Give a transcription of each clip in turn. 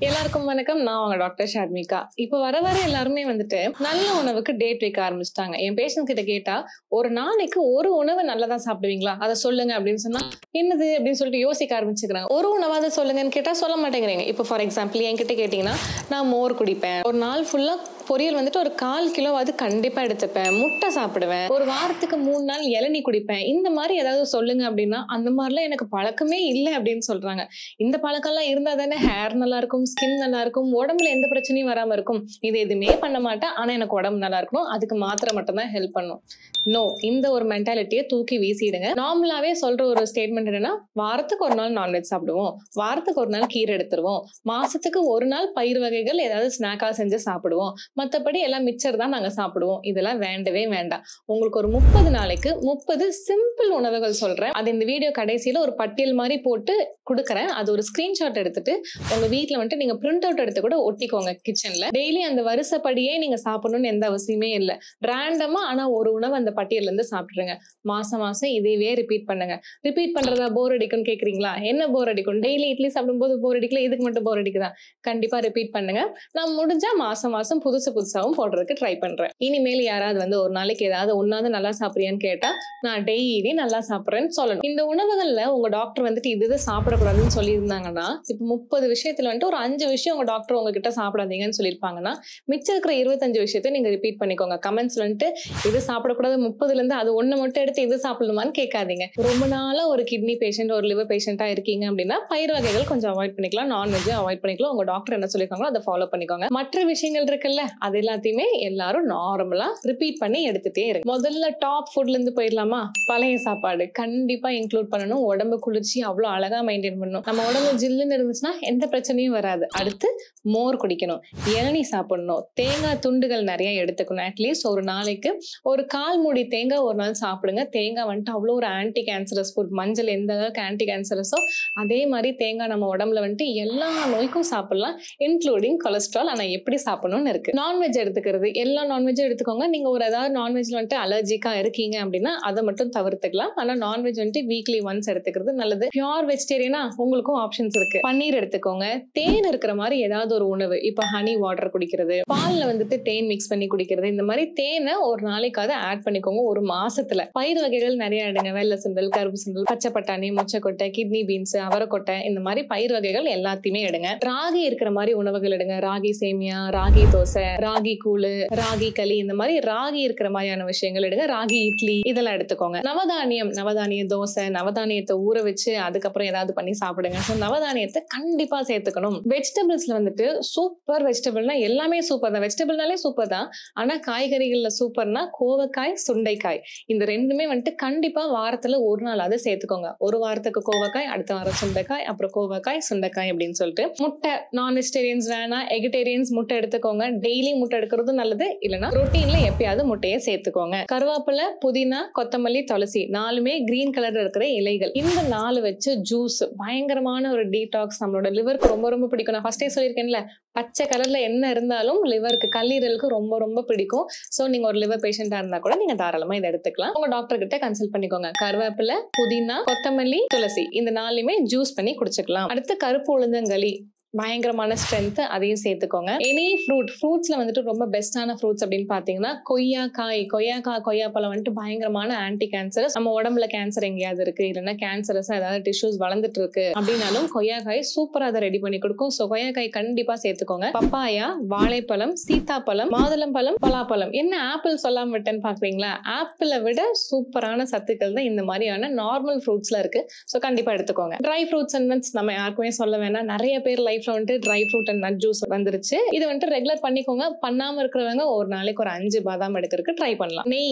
எல்லாருக்கும் வணக்கம். நான் உங்க டாக்டர் ஷர்மிகா. இப்ப வர எல்லாருமே வந்துட்டு நல்ல உணவுக்கு டேட் வைக்க ஆரம்பிச்சுட்டாங்க. என் பேஷண்ட் கிட்ட கேட்டா, ஒரு நாளைக்கு ஒரு உணவு நல்லதா சாப்பிடுவீங்களா? அத சொல்லுங்க அப்படின்னு சொன்னா, என்னது அப்படின்னு சொல்லிட்டு யோசிக்க ஆரம்பிச்சுக்கிறாங்க. ஒரு உணவாவது சொல்லுங்கன்னு கேட்டா சொல்ல மாட்டேங்கிறீங்க. இப்ப ஃபார் எக்ஸாம்பிள் என்கிட்ட கேட்டீங்கன்னா, நான் மோர் குடிப்பேன். ஒரு நாள் ஃபுல்லா பொரியல் வந்துட்டு ஒரு 1/4 கிலோவாவது கண்டிப்பா எடுத்துப்பேன். முட்டை சாப்பிடுவேன். ஒரு வாரத்துக்கு 3 நாள் இளநீ குடிப்பேன். இந்த மாதிரி ஏதாவது சொல்லுங்க அப்படின்னா, அந்த மாதிரிலாம் எனக்கு பழக்கமே இல்ல அப்படின்னு சொல்றாங்க. இந்த பழக்கம்லாம் இருந்தா தானே ஹேர் நல்லா இருக்கும், ஸ்கின் நல்லா இருக்கும், உடம்புல எந்த பிரச்சனையும் வராம இருக்கும். இது எதுவுமே பண்ண மாட்டேன். ஆனா எனக்கு உடம்பு நல்லா இருக்கணும். அதுக்கு மாத்திரை மட்டும் தான் ஹெல்ப் பண்ணும். நோ, இந்த ஒரு மென்டாலிட்டியை தூக்கி வீசிடுங்க. நார்மலாவே சொல்ற ஒரு ஸ்டேட்மெண்ட் என்னன்னா, வாரத்துக்கு ஒரு நாள் நான்வெஜ் சாப்பிடுவோம், வாரத்துக்கு ஒரு நாள் கீரை எடுத்துருவோம், மாசத்துக்கு ஒரு நாள் பயிர் வகைகள் ஏதாவது ஸ்நாக்கா செஞ்சு சாப்பிடுவோம், மத்தபடி எல்லாம் மிச்சர் தான் நாங்க சாப்பிடுவோம். இதெல்லாம் வேண்டவே வேண்டாம். உங்களுக்கு ஒரு 30 நாளைக்கு 30 சிம்பிள் உணவுகள் சொல்றேன். அது இந்த வீடியோ கடைசியில ஒரு பட்டியல் மாதிரி போட்டு கொடுக்குறேன். அது ஒரு ஸ்கிரீன்ஷாட் எடுத்துட்டு உங்க வீட்டுல வந்துட்டு நீங்க பிரிண்ட் அவுட் எடுத்து கூட ஒட்டிக்கோங்க. கிச்சன்ல டெய்லி அந்த வருஷப்படியே நீங்க சாப்பிடணும்னு எந்த அவசியமே இல்லை. ரேண்டமா ஆனா ஒரு உணவு அந்த பட்டியல்ல இருந்து சாப்பிட்டுருங்க. மாசம் மாசம் இதையே ரிப்பீட் பண்ணுங்க. ரிப்பீட் பண்றதா போர் அடிக்கும்னு கேக்குறீங்களா? என்ன போர் அடிக்கும்? டெய்லி இட்லி சாப்பிடும்போது போர் அடிக்கல, இதுக்கு மட்டும் போர் அடிக்குதா? கண்டிப்பா ரிப்பீட் பண்ணுங்க. நான் முடிஞ்சா மாசம் மாசம் புதுசாவும் போடுறதுக்கு ட்ரை பண்றேன். இனிமேல் யாராவது வந்து ஒரு நாளைக்கு ஏதாவது ஒன்னாவது நல்லா சாப்பிடுறியான்னு கேட்டா, நான் டெய்லி நல்லா சாப்பிடுறேன்னு சொல்லணும். இந்த உணவுகள்ல உங்க டாக்டர் வந்துட்டு இது சாப்பிடக்கூடாதுன்னு சொல்லியிருந்தாங்கன்னா, இப்ப 30 விஷயத்துல வந்துட்டு ஒரு 5 விஷயம் உங்க டாக்டர் உங்ககிட்ட சாப்பிடாதீங்கன்னு சொல்லியிருப்பாங்கன்னா, மிச்சம் இருக்கிற 25 விஷயத்தை நீங்க ரிப்பீட் பண்ணிக்கோங்க. கமெண்ட்ஸ்ல வந்துட்டு இது சாப்பிடக்கூடாது 30ல இருந்து அது ஒண்ணு மட்டும் எடுத்து இது சாப்பிடணுமான்னு கேட்காதீங்க. ரொம்ப நாளா ஒரு கிட்னி பேஷண்ட், ஒரு லிவர் பேஷண்டா இருக்கீங்க அப்படின்னா, பயிர் வகைகள் கொஞ்சம் அவாய்ட் பண்ணிக்கலாம், நான்வெஜ் அவாய்ட் பண்ணிக்கலாம். உங்க டாக்டர் என்ன சொல்லிருக்காங்களோ அதை ஃபாலோ பண்ணிக்கோங்க. மற்ற விஷயங்கள் இருக்குல்ல, அது எல்லாத்தையுமே எல்லாரும் நார்மலா ரிப்பீட் பண்ணி எடுத்துட்டே இருக்கு. முதல்ல டாப் ஃபுட்ல இருந்து போயிடலாமா? பழைய சாப்பாடு கண்டிப்பா இன்க்ளூட் பண்ணணும். உடம்பு குளிர்ச்சி அவ்வளவு அழகா மெயின்டைன் பண்ணணும். நம்ம உடம்பு ஜில்லுன்னு இருந்துச்சுன்னா எந்த பிரச்சனையும் வராது. அடுத்து மோர் குடிக்கணும், இளநீ சாப்பிடணும், தேங்காய் துண்டுகள் நிறைய எடுத்துக்கணும். அட்லீஸ்ட் ஒரு நாளைக்கு ஒரு 1/4 மூடி தேங்காய் ஒரு நாள் சாப்பிடுங்க. தேங்காய் வந்துட்டு அவ்வளோ ஒரு ஆன்டி கேன்சரஸ் ஃபுட். மஞ்சள் எந்த அளவுக்கு ஆன்டி கேன்சரஸோ அதே மாதிரி தேங்காய் நம்ம உடம்புல வந்துட்டு எல்லா நோய்க்கும் சாப்பிடலாம், இன்க்ளூடிங் கொலஸ்ட்ரால். ஆனா எப்படி சாப்பிடணும்னு இருக்கு. நான்வெஜ் எடுத்துக்கிறது, எல்லா நான்வெஜ்ஜும் எடுத்துக்கோங்க. நீங்க ஒரு ஏதாவது நான்வெஜ்ல வந்துட்டு அலர்ஜிக்கா இருக்கீங்க அப்படின்னா அதை மட்டும் தவிர்த்துக்கலாம். ஆனா நான்வெஜ் வந்துட்டு வீக்லி ஒன்ஸ் எடுத்துக்கிறது நல்லது. பியூர் வெஜிடேரியனா உங்களுக்கும் ஆப்ஷன்ஸ் இருக்கு. பன்னீர் எடுத்துக்கோங்க. தேன் இருக்கிற மாதிரி ஏதாவது ஒரு உணவு, இப்ப ஹனி வாட்டர் குடிக்கிறது, பால்ல வந்துட்டு தேன் மிக்ஸ் பண்ணி குடிக்கிறது, இந்த மாதிரி தேனை ஒரு நாளைக்காவது ஆட் பண்ணிக்கோங்க ஒரு மாசத்துல. பயிர் வகைகள் நிறைய எடுங்க. வெள்ளை சுண்டல், கருப்பு சுண்டல், பச்சை பட்டாணி, மொச்சக்கொட்டை, கிட்னி பீன்ஸ், அவரைக்கொட்டை, இந்த மாதிரி பயிர் வகைகள் எல்லாத்தையுமே எடுங்க. ராகி இருக்கிற மாதிரி உணவுகள் எடுங்க. ராகி சேமியா, ராகி தோசை, ராகி கூழு, ராகி களி, இந்த மாதிரி ராகி இருக்கிற மாதிரியான விஷயங்கள் எடுங்க. ராகி இட்லி இதெல்லாம் எடுத்துக்கோங்க. நவதானிய தோசை, நவதானியத்தை ஊற வச்சு அதுக்கப்புறம் ஏதாவது பண்ணி சாப்பிடுங்க. நவதானியத்தை கண்டிப்பா சேர்த்துக்கணும். வெஜிடபிள்ஸ்ல வந்துட்டு சூப்பர் வெஜிடபிள்னா எல்லாமே சூப்பர் தான். வெஜிடபிள்னாலே சூப்பர் தான். ஆனா காய்கறிகள்ல சூப்பர்னா கோவக்காய், சுண்டைக்காய், இந்த ரெண்டுமே வந்துட்டு கண்டிப்பா வாரத்துல ஒரு நாள் அதை சேர்த்துக்கோங்க. ஒரு வாரத்துக்கு கோவக்காய், அடுத்த வாரம் சுண்டைக்காய், அப்புறம் கோவக்காய், சுண்டைக்காய் அப்படின்னு சொல்லிட்டு. முட்டை, நான் வெஜிடேரியன்ஸ் வேணா, எகிடேரியன்ஸ் முட்டை எடுத்துக்கோங்க. டெய்லி முட்டை எடுக்கிறது நல்லது. இல்லைன்னா ரொட்டீன்ல எப்பயாவது முட்டையை சேர்த்துக்கோங்க. கருவேப்பிலை, புதினா, கொத்தமல்லி, துளசி 4மே கிரீன் கலர்ல இருக்கிற இலைகள். இந்த 4 வச்சு ஜூஸ் பயங்கரமான ஒரு டீடாக்ஸ். நம்மளோட லிவருக்கு ரொம்ப ரொம்ப பிடிக்கும். நான் ஃபர்ஸ்டே சொல்லியிருக்கேன்ல, பச்சை கலர்ல என்ன இருந்தாலும் லிவருக்கு, கல்லீரலுக்கு ரொம்ப ரொம்ப பிடிக்கும். சோ நீங்க ஒரு லிவர் பேஷண்டா இருந்தா கூட நீங்க தாராளமா இதை எடுத்துக்கலாம். உங்க டாக்டர் கிட்ட கன்சல்ட் பண்ணிக்கோங்க. கருவேப்பிலை, புதினா, கொத்தமல்லி, துளசி இந்த 4மே ஜூஸ் பண்ணி குடிச்சுக்கலாம். அடுத்து கருப்பு உளுந்தங்களி பயங்கரமான ஸ்ட்ரென்த், அதையும் சேர்த்துக்கோங்க. எனி ஃப்ரூட்ஸ்ல வந்துட்டு ரொம்ப பெஸ்டான ஃப்ரூட்ஸ் அப்படின்னு பாத்தீங்கன்னா கொய்யாப்பழம் வந்துட்டு பயங்கரமான ஆன்டி கேன்சர். நம்ம உடம்புல கேன்சர் எங்கேயாவது இருக்கு, இல்லைன்னா கேன்சரஸ் ஏதாவது டிஷ்யூஸ் வளர்ந்துட்டு இருக்கு அப்படின்னாலும் கொய்யாக்காய் சூப்பரா அதை ரெடி பண்ணி கொடுக்கும். சோ கொய்யாக்காய் கண்டிப்பா சேர்த்துக்கோங்க. பப்பாயா, வாழைப்பழம், சீத்தாப்பழம், மாதுளம்பழம், பலாப்பழம். என்ன ஆப்பிள் சொல்லாம விட்டேன்னு பாக்குறீங்களா? ஆப்பிளை விட சூப்பரான சத்துக்கள் தான் இந்த மாதிரியான நார்மல் ஃப்ரூட்ஸ்ல இருக்கு. சோ கண்டிப்பா எடுத்துக்கோங்க. ட்ரை ஃப்ரூட்ஸ் அண்ட் நட்ஸ் நம்ம யாருக்குமே சொல்ல வேணாம். நிறைய பேர் லைஃப் வந்துட்டு dry fruit and nut juice வந்துருச்சு. இது வந்துட்டு ரெகுலர் பண்ணிக்கோங்க. பண்ணாம இருக்கிறவங்க ஒரு நாளைக்கு ஒரு 5 பாதாம் எடுக்கிறதுக்கு ட்ரை பண்ணலாம்.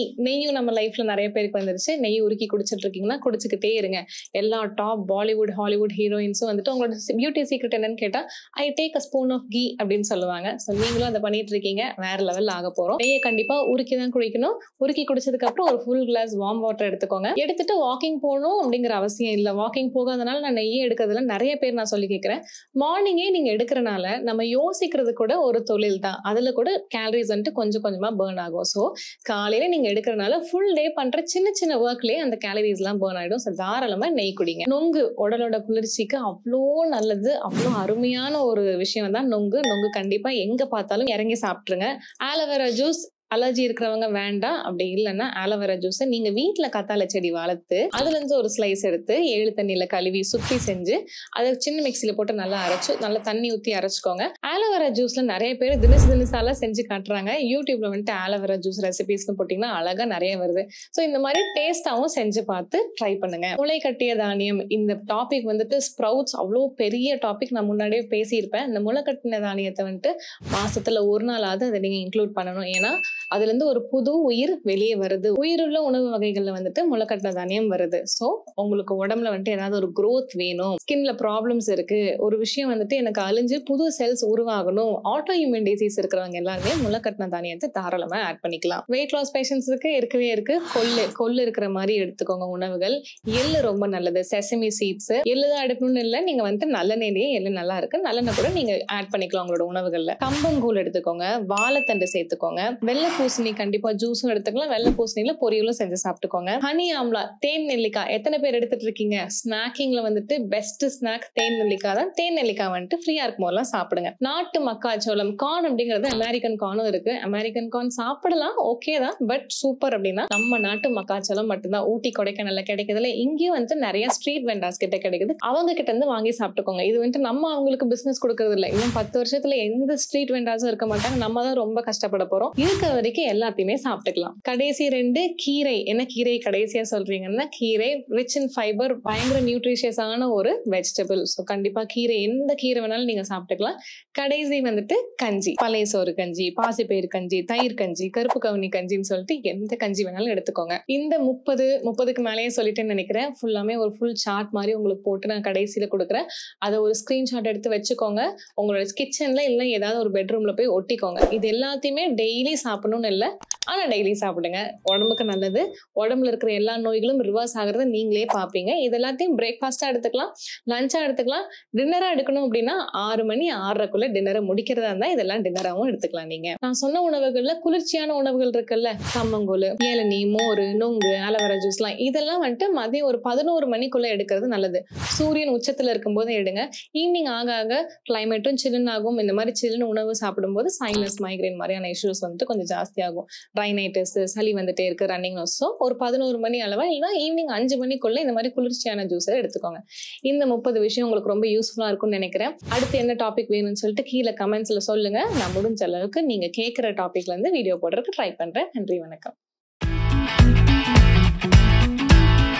நெய்யும் நம்ம லைஃப்ல நிறைய பேருக்கு வந்துருச்சு. நெய் உருக்கி குடிச்சிட்டு இருக்கீங்கன்னா குடிச்சுக்கிட்டே இருங்க. எல்லா டாப் பாலிவுட், ஹாலிவுட் ஹீரோயின்ஸும் வந்துட்டு உங்களோட பியூட்டி சீக்ரெட் என்னன்னு கேட்டா I take a spoon of ghee அப்படின்னு சொல்லுவாங்க. ஸோ நீங்களும் அதை பண்ணிட்டு இருக்கீங்க. வேற லெவல் ஆக போறோம். நெய்யை கண்டிப்பா உருக்கி தான் குடிக்கணும். உருக்கி குடிச்சதுக்கு அப்புறம் ஒரு ஃபுல் கிளாஸ் வார்ம் வாட்டர் எடுத்துக்கோங்க. எடுத்துட்டு வாக்கிங் போகணும் அப்படிங்கிற அவசியம் இல்லை. வாக்கிங் போகாதனால நான் நெய்யே எடுக்கிறதுல நிறைய பேர் நான் சொல்லி கேட்கிறேன். மார்னிங்கே மார்னிங்கே நீங்க எடுக்கிறனால நம்ம யோசிக்கிறது கூட ஒரு தொழில் தான். அதுல கூட கேலரிஸ் வந்துட்டு கொஞ்சம் கொஞ்சமா பர்ன் ஆகும். ஸோ காலையில நீங்க எடுக்கிறனால ஃபுல் டே பண்ற சின்ன சின்ன ஒர்க்லயே அந்த கேலரிஸ் எல்லாம் பர்ன் ஆயிடும். ஸோ தாராளமா நெய் குடிங்க. நொங்கு உடலோட குளிர்ச்சிக்கு அவ்வளோ நல்லது. அவ்வளோ அருமையான ஒரு விஷயம் தான் நொங்கு. நொங்கு கண்டிப்பா எங்க பார்த்தாலும் இறங்கி சாப்பிட்டுருங்க. ஆலோவேரா ஜூஸ் அலர்ஜி இருக்கிறவங்க வேண்டாம். அப்படி இல்லைன்னா ஆலோவேரா ஜூஸ் நீங்க வீட்டுல கத்தாழை செடி வளர்த்து அதுல இருந்து ஒரு ஸ்லைஸ் எடுத்து 7 தண்ணியில கழுவி சுத்தி செஞ்சு அதை சின்ன மிக்சியில போட்டு நல்லா அரைச்சு நல்லா தண்ணி ஊத்தி அரைச்சுக்கோங்க. ஆலோவேரா ஜூஸ்ல நிறைய பேர் தினசாலாம் செஞ்சு காட்டுறாங்க. யூடியூப்ல வந்துட்டு ஆலோவேரா ஜூஸ் ரெசிபிஸ்னு போட்டீங்கன்னா அழகா நிறைய வருது. ஸோ இந்த மாதிரி டேஸ்டாவும் செஞ்சு பார்த்து ட்ரை பண்ணுங்க. முளை கட்டிய தானியம் இந்த டாபிக் வந்துட்டு ஸ்ப்ரவுட்ஸ் அவ்வளோ பெரிய டாபிக். நான் முன்னாடியே பேசியிருப்பேன். இந்த முளை கட்டின தானியத்தை வந்துட்டு மாசத்துல ஒரு நாளாவது அதை நீங்க இன்க்ளூட் பண்ணணும். ஏன்னா அதுல இருந்து ஒரு புது உயிர் வெளியே வருது. உயிருள்ள உணவு வகைகள்ல வந்துட்டு முளைக்கட்டின தானியம் வருது. சோ உங்களுக்கு உடம்புல வந்துட்டு ஏதாவது ஒரு growth வேணும், ஸ்கின்ல ப்ராப்ளம்ஸ் இருக்கு, ஒரு விஷயம் வந்துட்டு எனக்கு அழிஞ்சு புது செல்ஸ் உருவாகணும், ஆட்டோ இம்யூன் டிசீஸ் இருக்கிறவங்க எல்லாருமே முளைக்கட்டின தானியத்தை தாராளமா ஆட் பண்ணிக்கலாம். வெயிட் லாஸ் பேஷன்ஸுக்கு இருக்கவே இருக்கு. கொள்ளு இருக்கிற மாதிரி எடுத்துக்கோங்க உணவுகள். எள்ளு ரொம்ப நல்லது. செசமி சீட்ஸ் எள்ளு தான் எடுக்கணும்னு இல்லை. நீங்க வந்துட்டு நல்லெண்ணெயிலேயே எள்ளு நல்லா இருக்கு. நல்லெண்ணெய் கூட நீங்க ஆட் பண்ணிக்கலாம் உங்களோட உணவுகள்ல. கம்பங்கூழ் எடுத்துக்கோங்க. வாழைத்தண்டு சேர்த்துக்கோங்க. வெள்ளை பூசணி கண்டிப்பா ஜூஸும் எடுத்துக்கலாம். வெள்ளை பூசணியில பொரியலும் செஞ்சு சாப்பிட்டுக்கோங்க. ஹனி ஆம்லா, தேன் நெல்லிக்காய் எத்தனை பேர் எடுத்துட்டு இருக்கீங்க? ஸ்நாக்கிங்ல வந்துட்டு பெஸ்ட் ஸ்நாக் தேன் நெல்லிக்காய் தான். தேன் நெல்லிக்காய் வந்துட்டு ஃப்ரீயா இருக்கும் போதெல்லாம் சாப்பிடுங்க. நாட்டு மக்காச்சோளம் கார்ன் அப்படிங்கிறது அமெரிக்கன் கார்னும் இருக்கு. அமெரிக்கன் கார்ன் சாப்பிடலாம், ஓகே தான். பட் சூப்பர் அப்படின்னா நம்ம நாட்டு மக்காச்சோளம் மட்டும்தான். ஊட்டி கொடைக்கானல்ல கிடைக்குதுல. இங்கேயும் வந்துட்டு நிறைய ஸ்ட்ரீட் வெண்டார்ஸ் கிட்ட கிடைக்குது. அவங்க கிட்ட இருந்து வாங்கி சாப்பிட்டுக்கோங்க. இது வந்துட்டு நம்ம அவங்களுக்கு பிசினஸ் கொடுக்கறது இல்லை. இன்னும் 10 வருஷத்துல எந்த ஸ்ட்ரீட் வெண்டார்ஸும் இருக்க மாட்டாங்க. நம்ம தான் ரொம்ப கஷ்டப்பட போறோம். இருக்க வரைக்கும் எல்லாத்தையுமே சாப்பிட்டுக்கலாம். கடைசி 2 கீரை. என்ன கீரை கடைசியா சொல்றீங்கன்னா, கீரை ரிச் இன் ஃபைபர், பயங்கர நியூட்ரிஷியஸான ஒரு வெஜிடபிள். ஸோ கண்டிப்பா கீரை எந்த கீரை வேணாலும் நீங்க சாப்பிட்டுக்கலாம். கடைசி வந்துட்டு கஞ்சி, பழைய சோறு கஞ்சி, பாசிப்பயிறு கஞ்சி, தயிர் கஞ்சி, கருப்பு கவுனி கஞ்சின்னு சொல்லிட்டு எந்த கஞ்சி வேணாலும் எடுத்துக்கோங்க. இந்த 30க்கு மேலேயே சொல்லிட்டேன்னு நினைக்கிறேன். ஃபுல்லாமே ஒரு ஃபுல் சார்ட் மாதிரி உங்களுக்கு போட்டு நான் கடைசியில கொடுக்குறேன். அதை ஒரு ஸ்கிரீன்ஷாட் எடுத்து வச்சுக்கோங்க. உங்களோட கிச்சன்ல இல்லை ஏதாவது ஒரு பெட்ரூம்ல போய் ஒட்டிக்கோங்க. இது எல்லாத்தையுமே டெய்லி சாப்பிடணும்னு இல்லை, ஆனா டெய்லி சாப்பிடுங்க. உடம்புக்கு நல்லது. உடம்புல இருக்கிற எல்லா நோய்களும் ரிவர்ஸ் ஆகுறத நீங்களே பார்ப்பீங்க. இது எல்லாத்தையும் பிரேக்ஃபாஸ்டா எடுத்துக்கலாம், லஞ்சா எடுத்துக்கலாம். டின்னரா எடுக்கணும் அப்படின்னா 6 மணி 6:30க்குள்ள டின்னரை முடிக்கிறதா இருந்தா இதெல்லாம் டின்னராகவும் எடுத்துக்கலாம். நீங்க நான் சொன்ன உணவுகள்ல குளிர்ச்சியான உணவுகள் இருக்குல்ல, கம்மங்கூழ், இளநீ, மோர், நொங்கு, ஆலோவேரா ஜூஸ்லாம் இதெல்லாம் வந்துட்டு மதியம் ஒரு 11 மணிக்குள்ள எடுக்கிறது நல்லது. சூரியன் உச்சத்துல இருக்கும்போது எடுங்க. ஈவினிங் ஆக ஆக கிளைமேட்டும் சில்லுன்னு ஆகும். இந்த மாதிரி சில்லுன்னு உணவு சாப்பிடும்போது சைனஸ், மைக்ரேன் மாதிரியான இஷ்யூஸ் வந்துட்டு கொஞ்சம் ஜாஸ்தி ஆகும். ரைனைட்டிஸ், சளி வந்துட்டே இருக்கு, ரன்னிங் நோஸ். ஸோ ஒரு 11 மணி அளவா இல்லைன்னா ஈவினிங் 5 மணிக்குள்ள இந்த மாதிரி குளிர்ச்சியான ஜூஸை எடுத்துக்கோங்க. இந்த 30 விஷயம் உங்களுக்கு ரொம்ப யூஸ்ஃபுல்லா இருக்கும்னு நினைக்கிறேன். அடுத்து என்ன டாபிக் வேணும்னு சொல்லிட்டு கீழே கமெண்ட்ஸ்ல சொல்லுங்க. நான் முடிஞ்ச அளவுக்கு நீங்க கேட்கிற டாபிக்ல இருந்து வீடியோ போடுறதுக்கு ட்ரை பண்றேன். நன்றி, வணக்கம்.